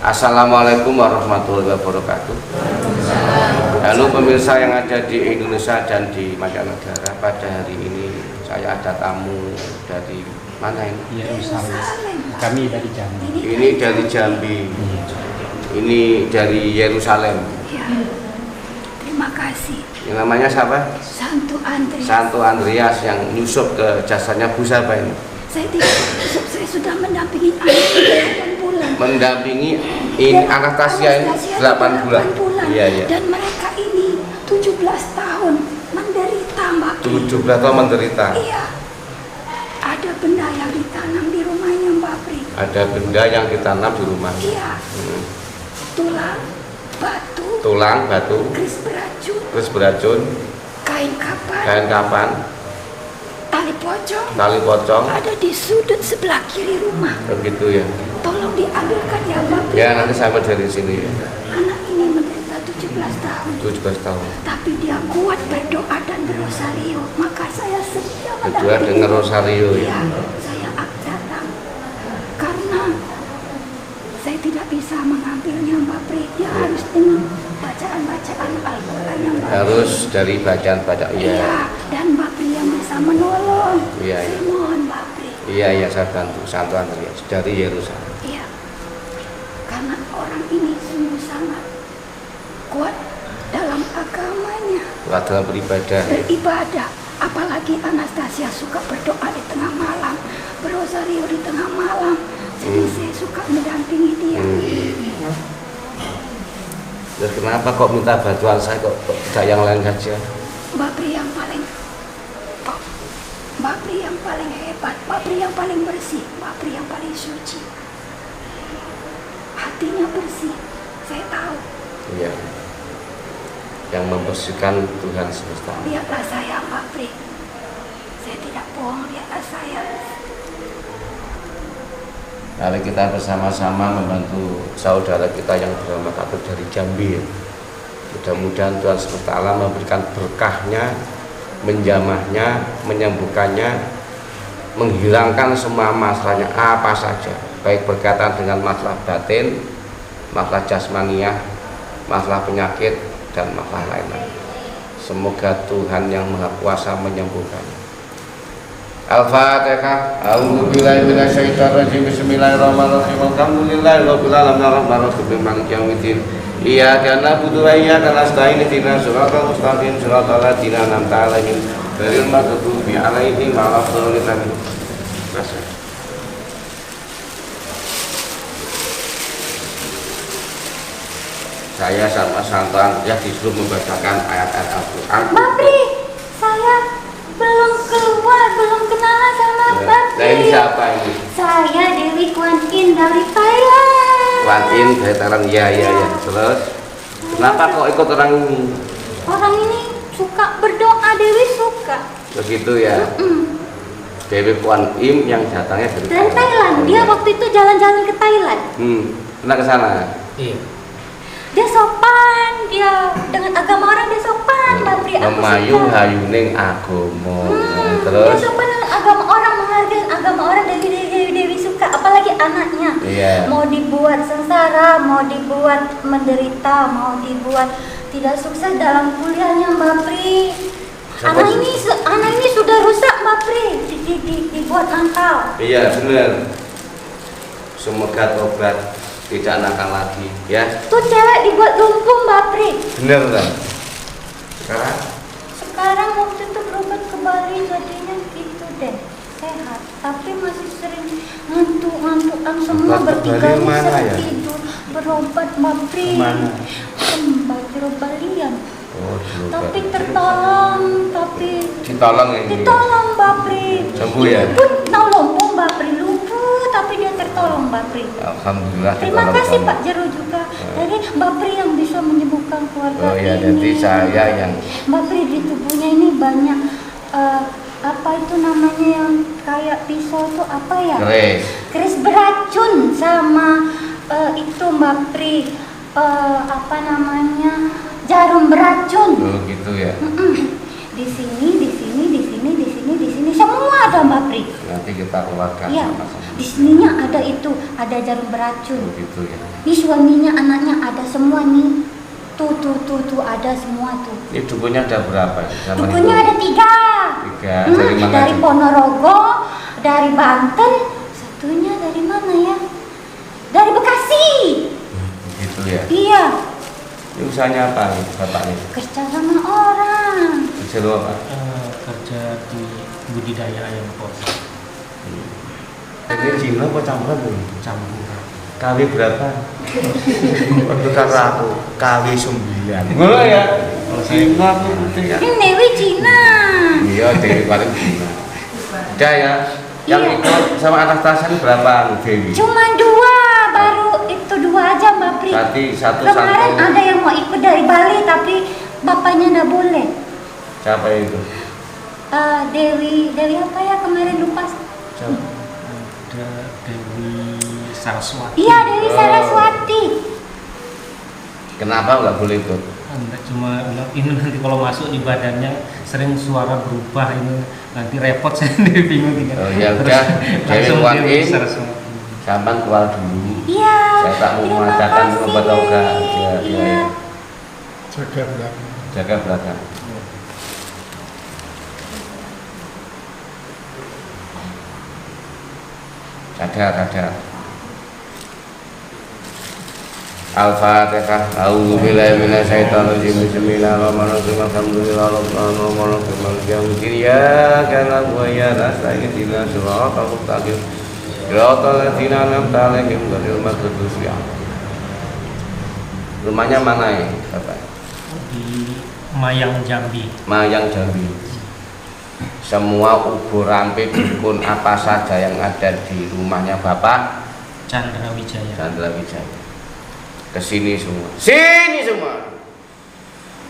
Assalamualaikum warahmatullahi wabarakatuh. Halo pemirsa yang ada di Indonesia dan di mancanegara. Pada hari ini saya ada tamu dari mana ini? Yerusalem. Kami dari Jambi. Ini dari Jambi. Ini dari Yerusalem. Ya. Terima kasih. Yang namanya siapa? Santo Andreas. Santo Andreas yang nyusup ke jasanya Bu Saba ini. Saya tidak, saya sudah mendampingi anak 8 bulan. Mendampingi ini Anastasia ini 8 bulan. Iya, iya. Dan mereka ini 17 tahun menderita, Mbak. 17 tahun menderita. Iya. Ada benda yang ditanam di rumahnya, Mbak Pri. Ada benda yang ditanam di rumah. Iya. Tulang, batu, keris beracun, kain kapan, tali pocong ada di sudut sebelah kiri rumah. begitu ya. Tolong diambilkan ya, Mbak Pri. Ya nanti saya dari sini. Anak ini menderita 17 tahun. 17 tahun. Tapi dia kuat berdoa dan berosario. Maka saya sedia Berdoa dengan rosario ya. Ya, saya datang. Karena saya tidak bisa mengambilnya, Mbak Pri. Dia harus dengan bacaan-bacaan Al-Quran yang bagus. Harus dari bacaan-bacaan ya. Iya, dan Mbak Pri yang bisa menolong. Iya, Saya iya. mohon Mbak Pri. Iya, saya bantu Santo Andreas dari Yerusalem. Iya. Karena orang ini sungguh sangat kuat dalam agamanya. Kuat dalam beribadah. Beribadah. Apalagi Anastasia suka berdoa di tengah malam, berosario di tengah malam. Jadi saya suka mendampingi dia. Terus kenapa kok minta bantuan saya kok tidak yang lain saja? Mbak Pri yang paling top, Mbak Pri yang paling hebat, Mbak Pri yang paling bersih, Mbak Pri yang paling suci. Hatinya bersih, saya tahu. Iya. Yang membersihkan Tuhan semesta. Lihatlah saya, Mbak Pri. Saya tidak bohong, lihatlah saya. Mari kita bersama-sama membantu saudara kita yang bernama Katup dari Jambi. Mudah-mudahan Tuhan semesta alam memberikan berkahnya, menjamahnya, menyembuhkannya, menghilangkan semua masalahnya apa saja, baik berkaitan dengan masalah batin, masalah jasmaniah, masalah penyakit, dan masalah lain-lain. Semoga Tuhan yang Maha Kuasa menyembuhkannya. Al-Fatihah. A'udzubillahi minasyaitonir rajim. Bismillahirrahmanirrahim. Alhamdulillahirabbil alamin arrahmanirrahim maliki yaumiddin. Iyyaka na'budu wa iyyaka nasta'in. Ihdinas siratal mustaqim siratal ladzina an'amta 'alaihim ghairil maghdubi 'alaihim waladdallin. Saya sama Santo Andreas disuruh membacakan ayat-ayat Al-Quran. Mbak Pri, saya belum keluar, belum kenalan sama Mbak Pri. Nah ini siapa ini? Saya Dewi Kuan Yin dari Thailand. Kuan Yin dari Thailand, ya. Terus, kenapa kok ikut orang ini? Orang ini suka berdoa, Dewi suka. Begitu ya. Dewi Kuan Yin yang datangnya dari Dan Thailand, dia waktu itu jalan-jalan ke Thailand. Pernah ke sana? Iya. Dia sopan, dia dengan agama orang dia sopan, Mbak Pri. Aku Memayu suka. hayuning agomo. Dia Terus, sopan dengan agama orang, menghargai agama orang. Dewi suka, apalagi anaknya. Iya. Mau dibuat sengsara, mau dibuat menderita, mau dibuat tidak sukses dalam kuliahnya, Mbak Pri. Anak ini sudah rusak, Mbak Pri. Dibuat nakal. iya benar. Semoga tobat, tidak nakal lagi, ya. Tuh cewek dibuat lumpuh, Mbak Pri. Bener kan? Sekarang waktu itu berobat ke Bali jadinya gitu deh, sehat. Tapi masih sering ngantuk-ngantukan semua, Berobat ke bertiga Bali mana sering ya? tidur. Berobat, Mbak Pri. Kemana? Ke Balian. Oh, Tapi tertolong, ditolong ini. ditolong Mbak Pri. Sembuh ya? Pun tahu lumpuh Mbak Pri, lumpuh tapi dia tertolong Mbak Pri. Alhamdulillah. Terima ditolong kasih kamu. Pak Jero juga. Jadi Mbak Pri yang bisa menyembuhkan keluarga Oh iya, ini. jadi saya yang Mbak Pri di tubuhnya ini banyak apa itu namanya yang kayak pisau itu apa ya? Keris beracun sama itu Mbak Pri apa namanya jarum beracun. Oh gitu ya. Di sini di sini semua ada Mbak Pri. Nanti kita keluarkan Iya. sama-sama. Di sininya ada itu, ada jarum beracun. Begitu ya. Ini suaminya, anaknya ada semua nih. Tuh ada semua tuh. Ini dukunnya ada berapa? Sama Dukunnya itu? ada 3. 3. Dari mana? Dari Ponorogo, dari Banten, satunya dari mana ya? Dari Bekasi. Gitu ya. Iya. Ini usahanya apa nih, Bapak nih? Kerja sama orang. Kerja lu apa? Kerja di budidaya ayam pos. Ini Cina apa campuran tuh? Campur. KW berapa? Waktu karo aku KW 9. Ngono ya. Kalau saya Cina aku penting ya. Ini Dewi Cina. Iya, Dewi paling Cina. Udah ya. Yang Iya. ikut sama Anastasia ini berapa Dewi? Cuma 2, baru itu 2 aja Mbak Pri. Berarti satu Kemarin satu. ada yang mau ikut dari Bali tapi bapaknya nggak boleh. Siapa itu? Dewi apa ya kemarin lupa. ada Dewi Saraswati. Iya Dewi Saraswati. Kenapa nggak boleh ikut? Enggak, cuma ini nanti kalau masuk di badannya sering suara berubah, ini nanti repot saya bingung tinggal. Oh, ya Terus udah, langsung Dewi Dewi keluarin. Saraswati. Sampan keluar dulu. Iya. Saya tak mau terima mengadakan kasih. obat oga. Ya, Iya. ya. Jaga belakang. Jaga belakang. Sadar. Al-Fatihah. A'udzubillahi minasyaitonirrajim. Bismillahirrahmanirrahim. Alhamdulillahirrahmanirrahim. Maliki yaumiddin. Iyyaka na'budu wa iyyaka nasta'in. Ihdinas siratal mustaqim. Siratal ladzina an'amta 'alaihim ghairil maghdubi 'alaihim. Rumahnya mana ya, Bapak? Di Mayang Jambi. Mayang Jambi. Semua ubur rampe dukun apa saja yang ada di rumahnya Bapak Chandra Wijaya. Chandra Wijaya kesini semua, sini semua.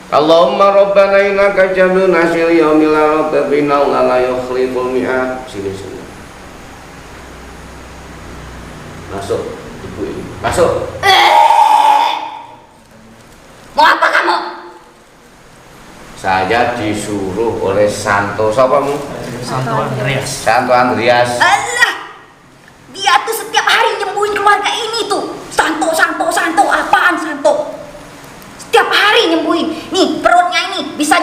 Allahumma rabbana innaka jami'un nasil yaumil rabbina la yukhliful mi'ad. Sini semua. Masuk ibu ini. Masuk. Mau apa kamu? Saya disuruh oleh Santo, siapamu? Santo Andreas. Santo Andreas. Alah, dia tuh setiap hari nyembuhin keluarga ini tuh. Santo, apaan Santo? Setiap hari nyembuhin. Nih perutnya ini bisa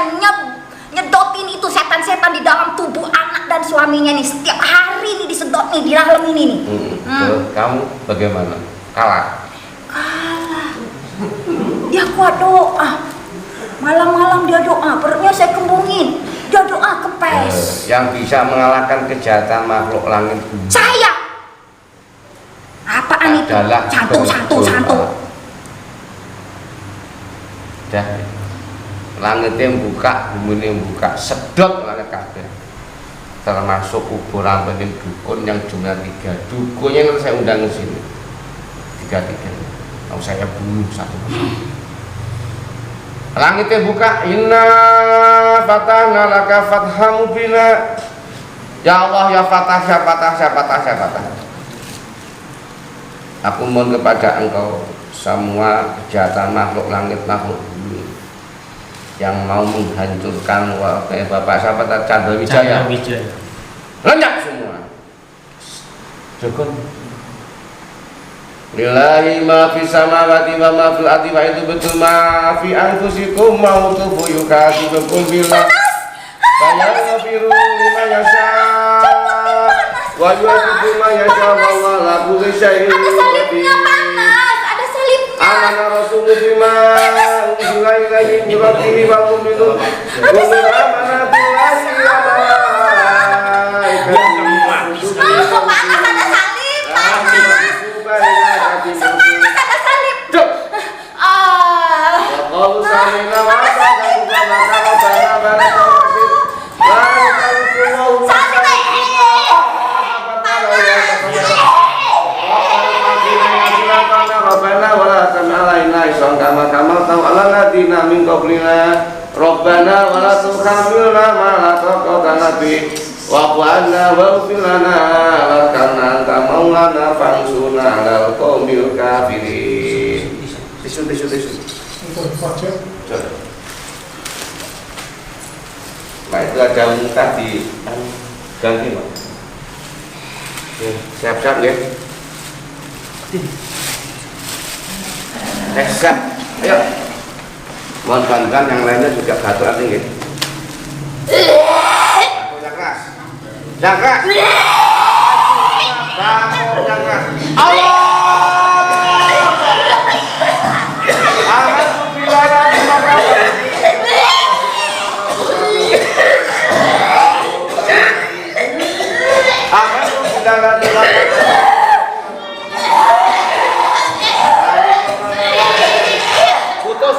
nyedotin itu setan-setan di dalam tubuh anak dan suaminya nih. Setiap hari nih disedot nih di dalam ini nih. Terus kamu bagaimana? Kalah. Dia kuat doa. Malam-malam dia doa, perutnya saya kembungin. Dia doa kempes. Yang bisa mengalahkan kejahatan makhluk langit bumi Saya. Apaan itu? adalah Santo. Dah. Langitnya yang buka, bumi yang buka, sedot langit kabeh. Termasuk ubur rampening dukun yang jumlah 3. Dukunnya yang saya undang ke sini. 3. Mau saya bunuh satu persatu. Langitnya buka, inna fatahna laka fatham mubina. Ya Allah, ya fatah. Aku mohon kepada engkau semua kejahatan makhluk langit, makhluk bumi yang mau menghancurkan Bapak siapa tadi? Chandra Wijaya. Lenyap semua. Cukup. Lillahi ma fi samawati wa ma fil ardi wa itu betul ma fi anfusikum ma tubu yukatibukum billah fayaghfiru liman yasha wa yu'adhibu man yasha wallahu ala kulli syai'in Ada salibnya panas, ada salibnya. Amana rasulullah bima unzila ilaihi min rabbihi wa mu'minun wa min amanatillahi wa malaikatihi Panas ada salib, panas. Sepanas ada salib. Qalu sami'na wa ata'na Rabbana wa la tamalaina isyan kama tahu ala ladina min qablina Rabbana wa la tuhamilna ma la taqata nabi wa'fu 'anna waghfir lana karena anta maulana fansuna 'alal qaumil kafirin. Tisu. Itu saja. Pak itu ada muka di ganti Pak. Siap-siap ya. Siap. Ayo. Mohon bantuan yang lainnya juga batu hati ya. Yang keras. Yang keras. Bangun yang keras. Allah. Putus.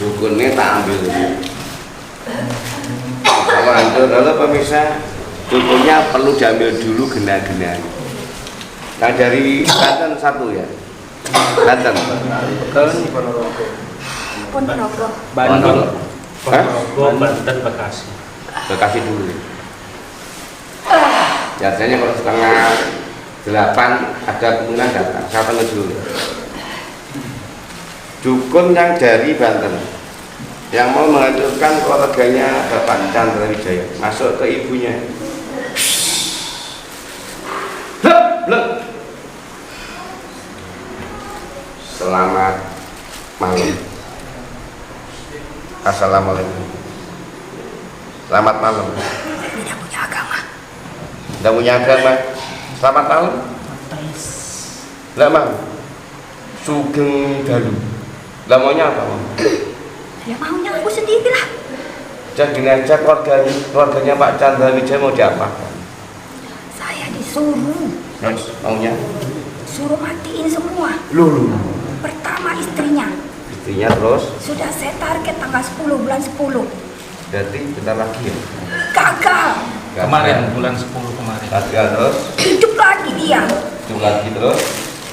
Dukunnya tak ambil dulu. Kalau hancur, kalau pemirsa dukunnya perlu diambil dulu gena-gena. Yang dari Banten satu ya. Banten. Ponorogo. Bandung, Ponorogo, Banten, Bekasi. Bekasi dulu ya. Biasanya kalau setengah 8 ada kemungkinan datang. Saya tanya dulu. Dukun yang dari Banten yang mau menghancurkan keluarganya Bapak Chandra Wijaya masuk ke ibunya. Blek. Selamat malam. Assalamualaikum. Selamat malam. Tidak punya agama. Tidak punya agama. Selamat malam. Lah mang. Sugeng dalu. Lah maunya apa, Mam? Ya maunya aku sendiri lah. Jadi ngajak keluarganya Pak Chandra Wijaya mau diapakan? Saya disuruh. Terus maunya? Suruh matiin semua. Lulu. Pertama istrinya. Istrinya terus? Sudah saya target tanggal 10 bulan 10. Berarti bentar lagi ya? Gagal. Kemarin bulan 10 kemarin. Gagal terus? Hidup lagi dia. Hidup lagi terus?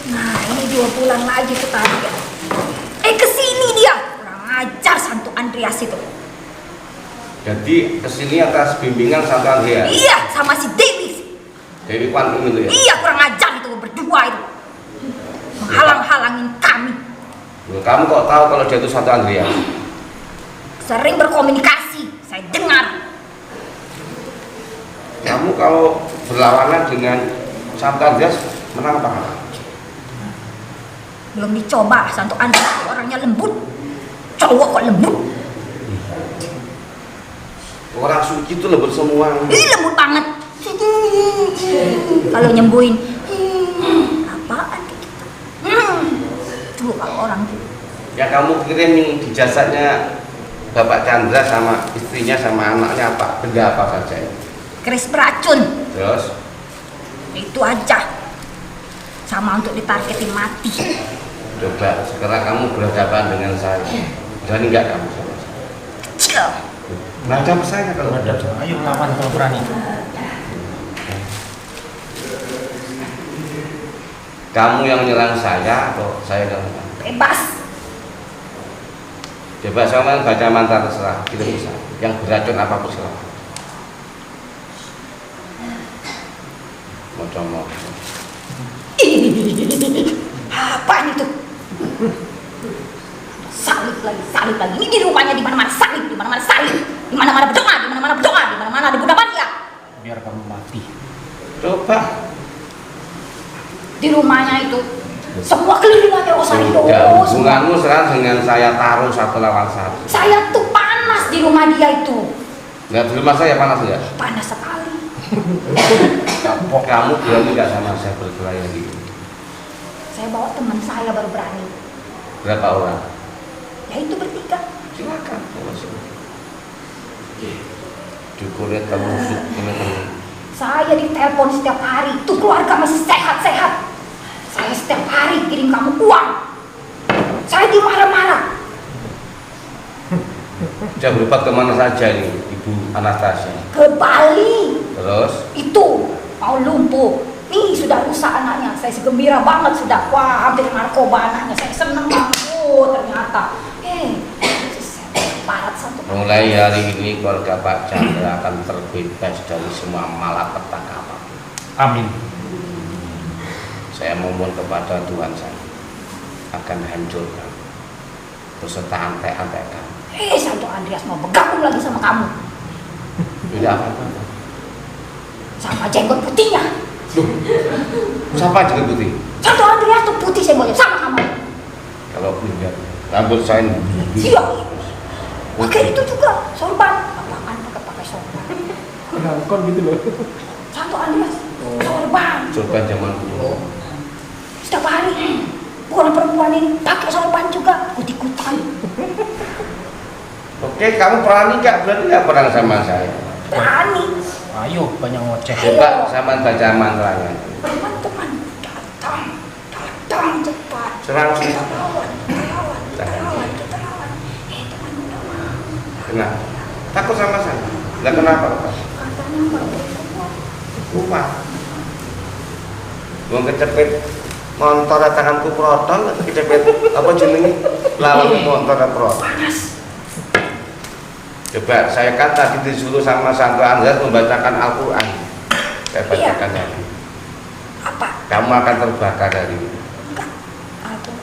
Nah ini 2 bulan lagi ke target. Kesini dia. Kurang ajar Santo Andreas itu. Jadi kesini atas bimbingan Santo Andreas? Iya sama si Dewi. Dewi Quantum itu ya? Iya kurang ajar itu berdua itu. Menghalang-halangin kami. Loh, kamu kok tahu kalau dia itu Santo Andreas? Sering berkomunikasi. Saya dengar. Kamu kalau berlawanan dengan Santo Andreas menang apa kalah? Belum dicoba Santo Andreas orangnya lembut. Cowok kok lembut. Orang suci itu lembut semua. Ih lembut banget. Kalau nyembuhin apaan gitu. Tuh kalau orang tuh. Ya kamu kirim nih di jasadnya Bapak Chandra sama istrinya sama anaknya apa? Benda apa saja? Keris beracun. Terus? Itu aja. Sama untuk ditargetin mati. Coba sekarang kamu berhadapan dengan saya. Berani nggak kamu sama saya? Kecil. Macam saya kalau ada. Ayo lawan kalau berani. Kamu yang nyerang saya atau saya yang nyerang? Bebas. Coba sama baca mantra terserah, tidak bisa. Yang beracun apapun silahkan. Mau Apaan itu? Salib lagi. Ini di rumahnya di mana-mana salib, di mana-mana salib, di mana-mana berdoa, di mana-mana berdoa, di mana-mana ada Buddha Maria. Biar kamu mati. coba. Di rumahnya itu semua kelilingannya rosario. Ya hubunganmu sekarang dengan saya taruh 1 lawan 1. Saya tuh panas di rumah dia itu. Nggak di rumah saya panas ya? Panas sekali. Kamu berani nggak sama saya berkelahi lagi? Saya bawa teman saya baru berani. Berapa orang? Ya itu bertiga. Silakan. Dukunnya terusuk teman-teman. Saya ditelepon setiap hari, tuh keluarga masih sehat-sehat. Saya setiap hari kirim kamu uang. Saya dimarah-marah. Sudah berobat kemana saja nih Ibu Anastasia? Ke Bali. Terus? Itu mau lumpuh. Nih sudah rusak anaknya. Saya gembira banget sudah. Wah, hampir narkoba anaknya. Saya senang banget. Oh, ternyata. Parat satu. Mulai hari ini keluarga Pak Chandra akan terbebas dari semua malapetaka apapun. Amin. Saya memohon kepada Tuhan saya akan hancurkan beserta antek-antek kamu. Santo Andreas mau bergabung lagi sama kamu. Tidak apa-apa. Sama jenggot putihnya. Loh, siapa jenggot putih? Santo Andreas tuh putih jenggotnya sama kamu. Kalau lihat rambut saya ini. Iya. Pakai itu juga sorban. Apaan pakai sorban? Ngangkon gitu loh. Santo Andreas sorban. Sorban zaman dulu. Setiap hari. Bukan perempuan ini pakai sorban juga. Ikut-ikutan. Oke, kamu berani nggak? Berarti nggak perang sama saya. Berani. Ayo banyak ngoceh. Coba sama baca mantranya. Teman-teman datang cepat. Serang sih. Kita lawan. Kita lawan. Kenapa? Takut sama saya? Lah kenapa? Katanya nggak boleh kuat. Kuat. Mau kecepet motor tanganku protol, kecepet apa jenenge? Lawan motor protol. Panas. Coba saya kan tadi disuruh sama Santo Andreas membacakan Al-Quran. Saya bacakan lagi. Apa? Kamu akan terbakar dari ini. Enggak. Aku.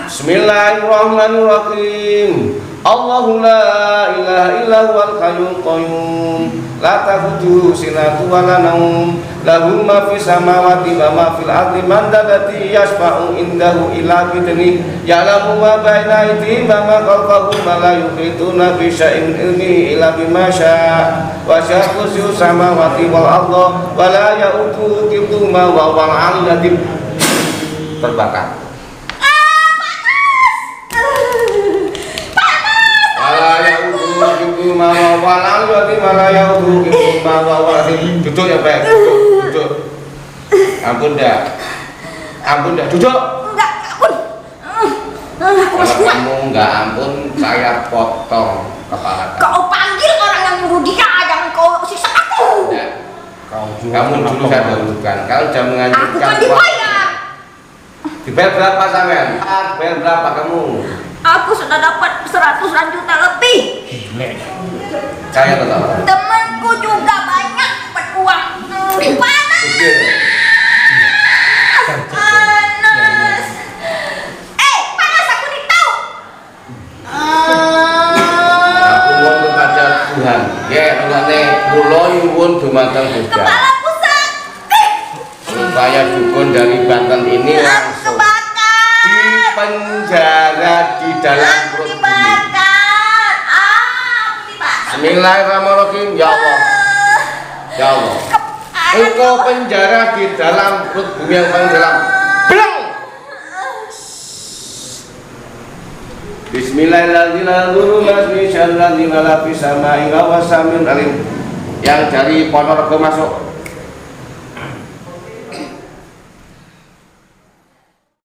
Bismillahirrahmanirrahim. Allahu la ilaha illa huwal hayyul qayyum la ta'khudhuhu sinatun wa la nawm lahu ma fis samawati wa ma fil ardi man dzalladzi yashfa'u indahu illa bi'idhnihi ya'lamu ma baina aydihim wa ma khalfahum wa la yuhituna bi syai'in ilmihi illa bima syaa wa syaa kursiyus samawati wal arda wa la ya'uduhu hifdhuhuma wa huwal 'aliyyul 'azim. Terbakar. Duduk ya Pak, duduk. Ampun dah, duduk. Enggak, ampun. Aku masih kuat. Kamu enggak ampun, saya potong kepala. Kau panggil orang yang nyuruh dia, jangan kau siksa aku. Enggak. Kamu dulu saya dahulukan. Kalau sudah Aku mengajukan kan dibayar. dibayar berapa sampean? Bayar berapa kamu? Aku sudah dapat 100 juta lebih. Saya tetap. Temanku juga banyak dapat uang. Panas. Panas. Panas aku ditahu. Aku mohon kepada Tuhan. Ya, ngene kula nyuwun dumateng Gusti. Kepala pusat. Supaya dukun dari Banten ini langsung dipenjara di dalam perut bumi. Bismillahirrahmanirrahim. Ya Allah, ya Allah, engkau penjara di dalam perut bumi yang paling dalam. Bilang. Bismillahirrahmanirrahim. Yang dari Ponorogo masuk.